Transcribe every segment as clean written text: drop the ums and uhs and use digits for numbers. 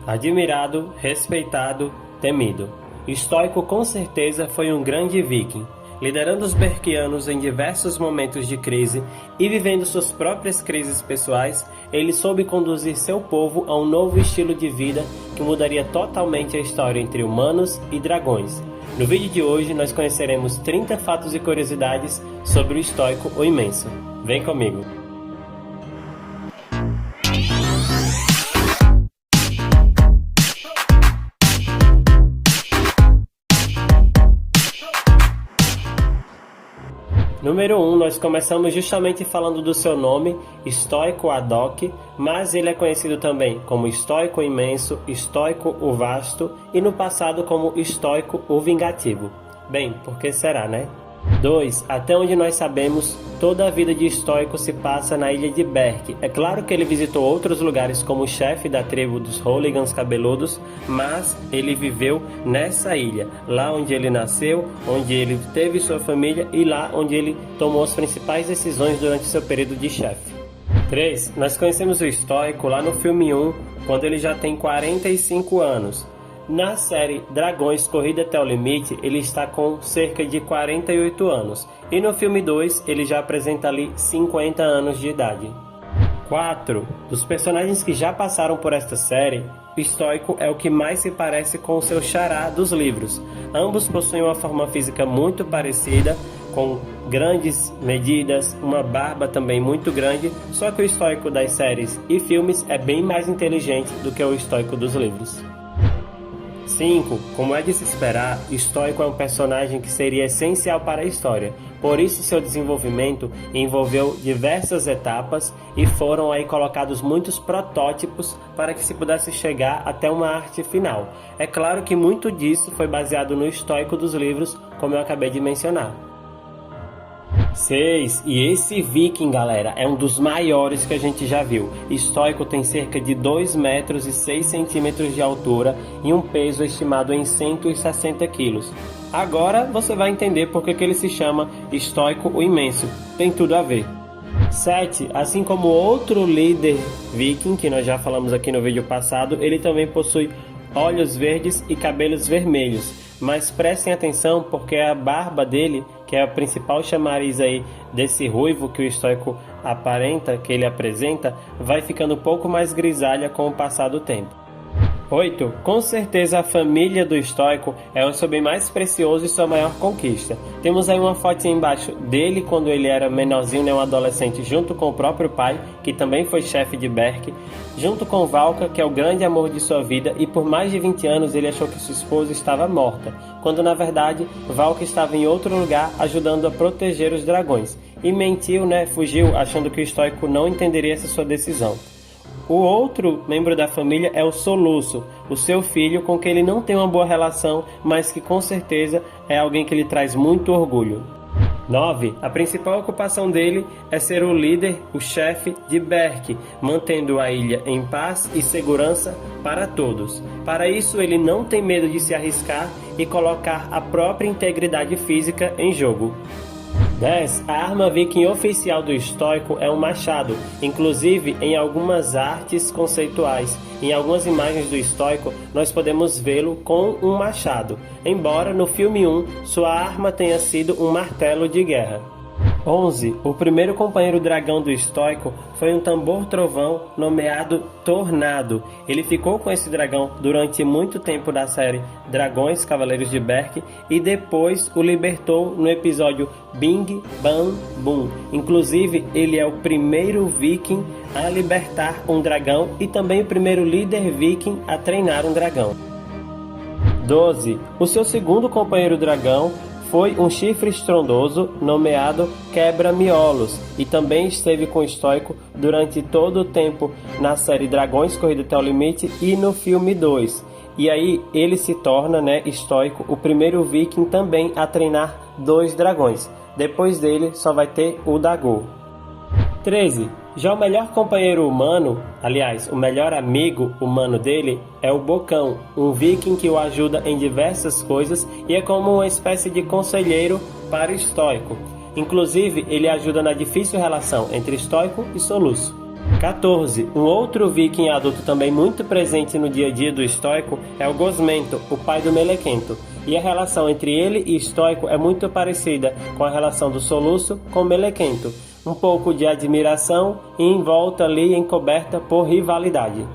Admirado, respeitado, temido. Estoico com certeza foi um grande viking, liderando os berquianos em diversos momentos de crise e vivendo suas próprias crises pessoais. Ele soube conduzir seu povo a um novo estilo de vida que mudaria totalmente a história entre humanos e dragões. No vídeo de hoje nós conheceremos 30 fatos e curiosidades sobre o Estoico o Imenso. Vem comigo! Número 1, nós começamos justamente falando do seu nome, Estoico Adoc, mas ele é conhecido também como Estoico Imenso, Estoico o Vasto e no passado como Estoico o Vingativo. Bem, por que será, né? 2. Até onde nós sabemos, toda a vida de Estoico se passa na ilha de Berk. É claro que ele visitou outros lugares como chefe da tribo dos Hooligans Cabeludos, mas ele viveu nessa ilha, lá onde ele nasceu, onde ele teve sua família e lá onde ele tomou as principais decisões durante seu período de chefe. 3. Nós conhecemos o Estoico lá no filme 1, quando ele já tem 45 anos. Na série Dragões Corrida até o Limite, ele está com cerca de 48 anos. E no filme 2, ele já apresenta ali 50 anos de idade. 4. Dos personagens que já passaram por esta série, o Estoico é o que mais se parece com o seu xará dos livros. Ambos possuem uma forma física muito parecida, com grandes medidas, uma barba também muito grande, só que o Estoico das séries e filmes é bem mais inteligente do que o Estoico dos livros. 5. Como é de se esperar, Estoico é um personagem que seria essencial para a história, por isso seu desenvolvimento envolveu diversas etapas e foram aí colocados muitos protótipos para que se pudesse chegar até uma arte final. É claro que muito disso foi baseado no Estoico dos livros, como eu acabei de mencionar. 6. E esse viking, galera, é um dos maiores que a gente já viu. Estoico tem cerca de 2 metros e 6 centímetros de altura e um peso estimado em 160 quilos. Agora você vai entender por que ele se chama Estoico o Imenso. Tem tudo a ver. 7. Assim como outro líder viking, que nós já falamos aqui no vídeo passado, ele também possui olhos verdes e cabelos vermelhos. Mas prestem atenção porque a barba dele, que é a principal chamariz aí desse ruivo que o Estoico aparenta, que ele apresenta, vai ficando um pouco mais grisalha com o passar do tempo. 8. Com certeza a família do Estoico é o seu bem mais precioso e sua maior conquista. Temos aí uma fotinha embaixo dele quando ele era menorzinho, né, um adolescente, junto com o próprio pai, que também foi chefe de Berk, junto com Valka, que é o grande amor de sua vida, e por mais de 20 anos ele achou que sua esposa estava morta, quando na verdade Valka estava em outro lugar ajudando a proteger os dragões. E mentiu, né, fugiu, achando que o Estoico não entenderia essa sua decisão. O outro membro da família é o Soluço, o seu filho com quem ele não tem uma boa relação, mas que com certeza é alguém que lhe traz muito orgulho. 9. A principal ocupação dele é ser o líder, o chefe de Berk, mantendo a ilha em paz e segurança para todos. Para isso, ele não tem medo de se arriscar e colocar a própria integridade física em jogo. 10. A arma viking oficial do Estoico é um machado, inclusive em algumas artes conceituais. Em algumas imagens do Estoico, nós podemos vê-lo com um machado, embora no filme 1 sua arma tenha sido um martelo de guerra. 11. O primeiro companheiro dragão do Estoico foi um tambor-trovão nomeado Tornado. Ele ficou com esse dragão durante muito tempo da série Dragões Cavaleiros de Berk e depois o libertou no episódio Bing Bang Boom. Inclusive, ele é o primeiro viking a libertar um dragão e também o primeiro líder viking a treinar um dragão. 12. O seu segundo companheiro dragão foi um chifre estrondoso nomeado Quebra-Miolos e também esteve com o Estoico durante todo o tempo na série Dragões Corrida até o Limite e no filme 2. E aí ele se torna, né, Estoico, o primeiro viking também a treinar 2 dragões. Depois dele só vai ter o Dagor. 13. Já o melhor companheiro humano, aliás, o melhor amigo humano dele é o Bocão, um viking que o ajuda em diversas coisas e é como uma espécie de conselheiro para o Estoico. Inclusive, ele ajuda na difícil relação entre Estoico e Soluço. 14. Um outro viking adulto também muito presente no dia a dia do estoico é o Gosmento, o pai do Melequento. E a relação entre ele e estoico é muito parecida com a relação do Soluço com o Melequento. Um pouco de admiração e envolta ali encoberta por rivalidade.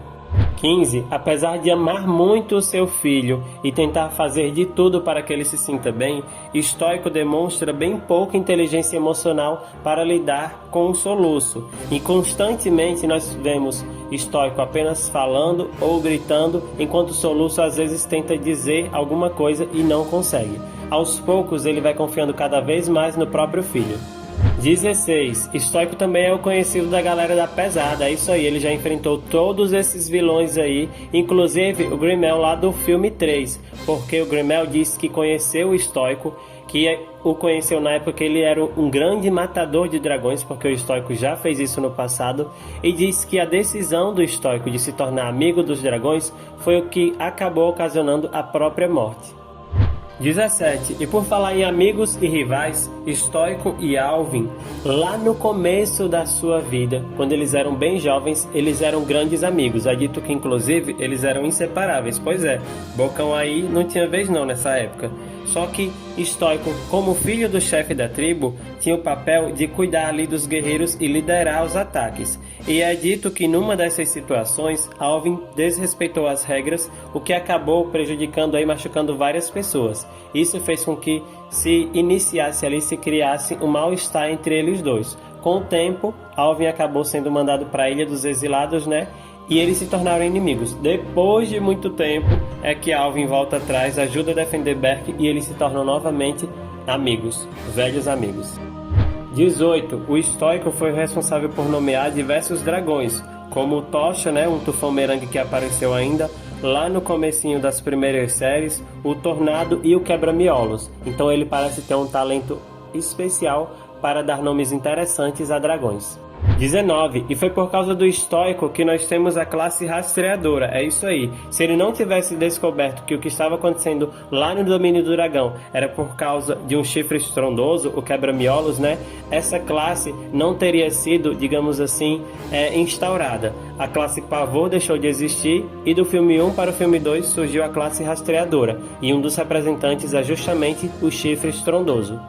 15. Apesar de amar muito o seu filho e tentar fazer de tudo para que ele se sinta bem, Estoico demonstra bem pouca inteligência emocional para lidar com o soluço. E constantemente nós vemos Estoico apenas falando ou gritando, enquanto o soluço às vezes tenta dizer alguma coisa e não consegue. Aos poucos ele vai confiando cada vez mais no próprio filho. 16. Estoico também é o conhecido da galera da pesada, é isso aí, ele já enfrentou todos esses vilões aí, inclusive o Grimmel lá do filme 3, porque o Grimmel disse que conheceu o Estoico, que o conheceu na época que ele era um grande matador de dragões, porque o Estoico já fez isso no passado, e disse que a decisão do Estoico de se tornar amigo dos dragões foi o que acabou ocasionando a própria morte. 17. E por falar em amigos e rivais, Estoico e Alvin, lá no começo da sua vida, quando eles eram bem jovens, eles eram grandes amigos. É dito que inclusive eles eram inseparáveis. Pois é, Bocão aí não tinha vez não nessa época. Só que Estoico, como filho do chefe da tribo, tinha o papel de cuidar ali dos guerreiros e liderar os ataques. E é dito que numa dessas situações, Alvin desrespeitou as regras, o que acabou prejudicando e machucando várias pessoas. Isso fez com que se iniciasse ali, se criasse um mal-estar entre eles dois. Com o tempo, Alvin acabou sendo mandado para a Ilha dos Exilados, né? E eles se tornaram inimigos. Depois de muito tempo, é que Alvin volta atrás, ajuda a defender Berk e eles se tornam novamente amigos, velhos amigos. 18. O Estoico foi o responsável por nomear diversos dragões, como o Tocha, né, um tufão-merangue que apareceu ainda lá no comecinho das primeiras séries, o Tornado e o Quebra-Miolos. Então ele parece ter um talento especial para dar nomes interessantes a dragões. 19. E foi por causa do Estoico que nós temos a classe rastreadora, é isso aí. Se ele não tivesse descoberto que o que estava acontecendo lá no domínio do dragão era por causa de um chifre estrondoso, o quebra-miolos, né? Essa classe não teria sido, digamos assim, instaurada. A classe pavor deixou de existir e do filme 1 para o filme 2 surgiu a classe rastreadora. E um dos representantes é justamente o chifre estrondoso.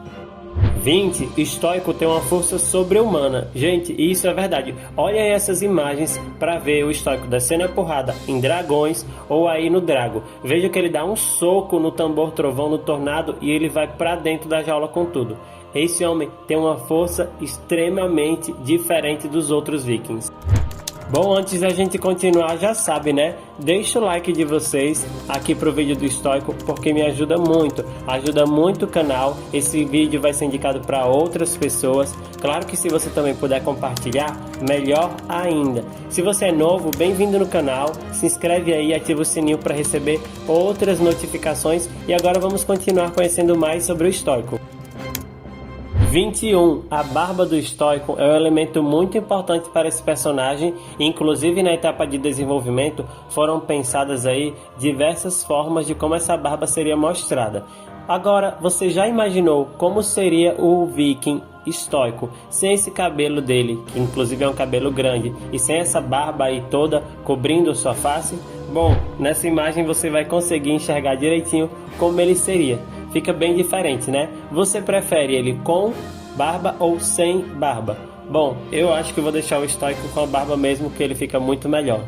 20. Estoico tem uma força sobre-humana. Gente, isso é verdade. Olha aí essas imagens para ver o Estoico descendo a porrada em dragões ou aí no Drago. Veja que ele dá um soco no tambor trovão, no tornado, e ele vai para dentro da jaula com tudo. Esse homem tem uma força extremamente diferente dos outros vikings. Bom, antes da gente continuar, já sabe, né? Deixa o like de vocês aqui pro vídeo do Estoico, porque me ajuda muito o canal. Esse vídeo vai ser indicado para outras pessoas. Claro que se você também puder compartilhar, melhor ainda. Se você é novo, bem-vindo no canal. Se inscreve aí e ativa o sininho para receber outras notificações. E agora vamos continuar conhecendo mais sobre o Estoico. 21. A barba do Estoico é um elemento muito importante para esse personagem, e inclusive na etapa de desenvolvimento foram pensadas aí diversas formas de como essa barba seria mostrada. Agora, você já imaginou como seria o viking estoico sem esse cabelo dele, que inclusive é um cabelo grande, e sem essa barba aí toda cobrindo sua face? Bom, nessa imagem você vai conseguir enxergar direitinho como ele seria. Fica bem diferente, né? Você prefere ele com barba ou sem barba? Bom, eu acho que vou deixar o Estoico com a barba mesmo, que ele fica muito melhor.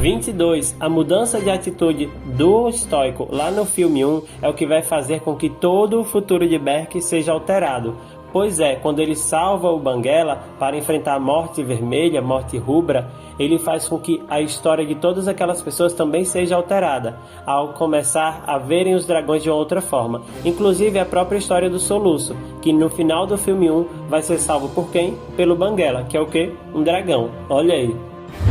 22. A mudança de atitude do Estoico lá no filme 1 é o que vai fazer com que todo o futuro de Berk seja alterado. Pois é, quando ele salva o Banguela para enfrentar a Morte Vermelha, Morte Rubra, ele faz com que a história de todas aquelas pessoas também seja alterada, ao começar a verem os dragões de outra forma. Inclusive a própria história do Soluço, que no final do filme 1 vai ser salvo por quem? Pelo Banguela, que é o quê? Um dragão. Olha aí.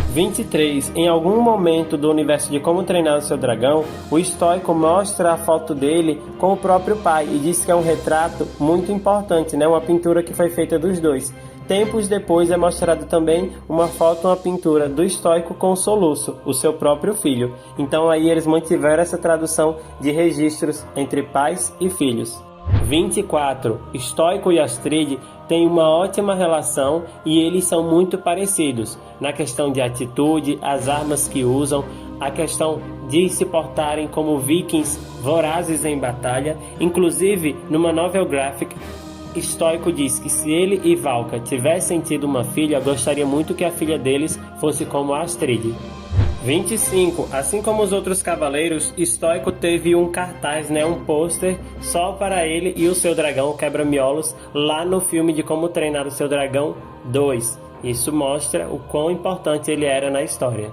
23. Em algum momento do universo de Como Treinar o Seu Dragão, o Estoico mostra a foto dele com o próprio pai e diz que é um retrato muito importante, né? Uma pintura que foi feita dos dois. Tempos depois é mostrado também uma foto, uma pintura do Estoico com o Soluço, o seu próprio filho. Então aí eles mantiveram essa tradução de registros entre pais e filhos. 24. Stoico e Astrid têm uma ótima relação e eles são muito parecidos na questão de atitude, as armas que usam, a questão de se portarem como vikings vorazes em batalha. Inclusive, numa novel graphic, Stoico diz que se ele e Valka tivessem tido uma filha, gostaria muito que a filha deles fosse como a Astrid. 25. Assim como os outros cavaleiros, Stoico teve um cartaz, um pôster só para ele e o seu dragão, o Quebra-Miolos, lá no filme de Como Treinar o Seu Dragão 2. Isso mostra o quão importante ele era na história.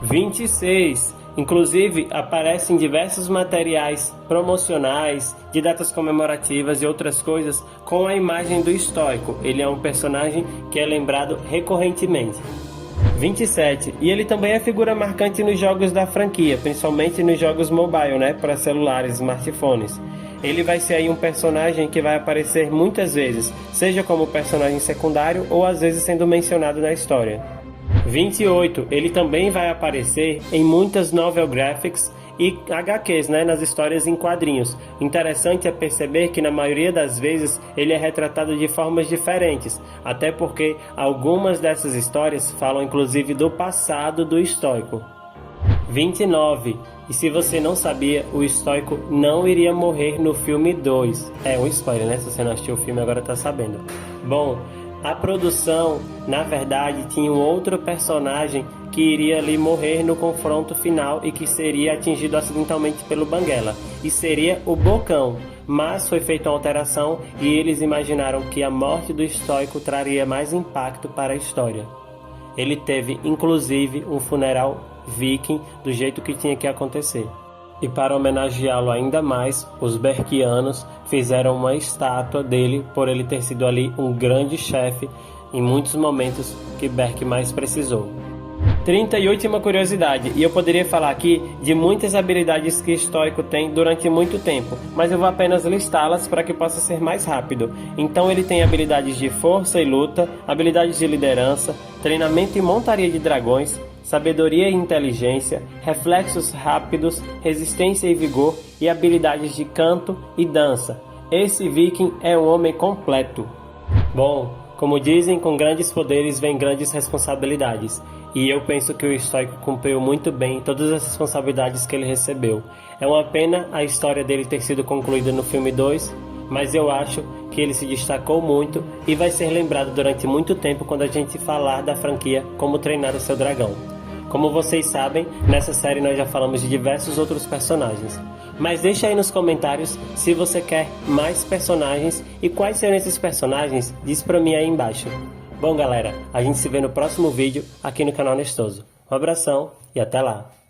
26. Inclusive, aparece em diversos materiais promocionais, de datas comemorativas e outras coisas, com a imagem do Stoico. Ele é um personagem que é lembrado recorrentemente. 27. E ele também é figura marcante nos jogos da franquia, principalmente nos jogos mobile, para celulares, smartphones. Ele vai ser aí um personagem que vai aparecer muitas vezes, seja como personagem secundário ou às vezes sendo mencionado na história. 28. Ele também vai aparecer em muitas novel graphics e HQs, nas histórias em quadrinhos. Interessante é perceber que na maioria das vezes ele é retratado de formas diferentes, até porque algumas dessas histórias falam inclusive do passado do Stoico. 29. E se você não sabia, o Stoico não iria morrer no filme 2. É um spoiler, Se você não assistiu o filme agora tá sabendo. Bom, a produção, na verdade, tinha um outro personagem que iria ali morrer no confronto final e que seria atingido acidentalmente pelo Banguela. E seria o Bocão, mas foi feita uma alteração e eles imaginaram que a morte do Stoico traria mais impacto para a história. Ele teve, inclusive, um funeral viking do jeito que tinha que acontecer. E para homenageá-lo ainda mais, os berkianos fizeram uma estátua dele por ele ter sido ali um grande chefe em muitos momentos que Berk mais precisou. 30 e última curiosidade, e eu poderia falar aqui de muitas habilidades que Stoico tem durante muito tempo, mas eu vou apenas listá-las para que possa ser mais rápido. Então ele tem habilidades de força e luta, habilidades de liderança, treinamento e montaria de dragões, sabedoria e inteligência, reflexos rápidos, resistência e vigor e habilidades de canto e dança. Esse viking é um homem completo. Bom, como dizem, com grandes poderes vem grandes responsabilidades. E eu penso que o Stoico cumpriu muito bem todas as responsabilidades que ele recebeu. É uma pena a história dele ter sido concluída no filme 2, mas eu acho que ele se destacou muito e vai ser lembrado durante muito tempo quando a gente falar da franquia Como Treinar o Seu Dragão. Como vocês sabem, nessa série nós já falamos de diversos outros personagens. Mas deixa aí nos comentários se você quer mais personagens e quais serão esses personagens, diz pra mim aí embaixo. Bom galera, a gente se vê no próximo vídeo aqui no canal Nestoso. Um abração e até lá!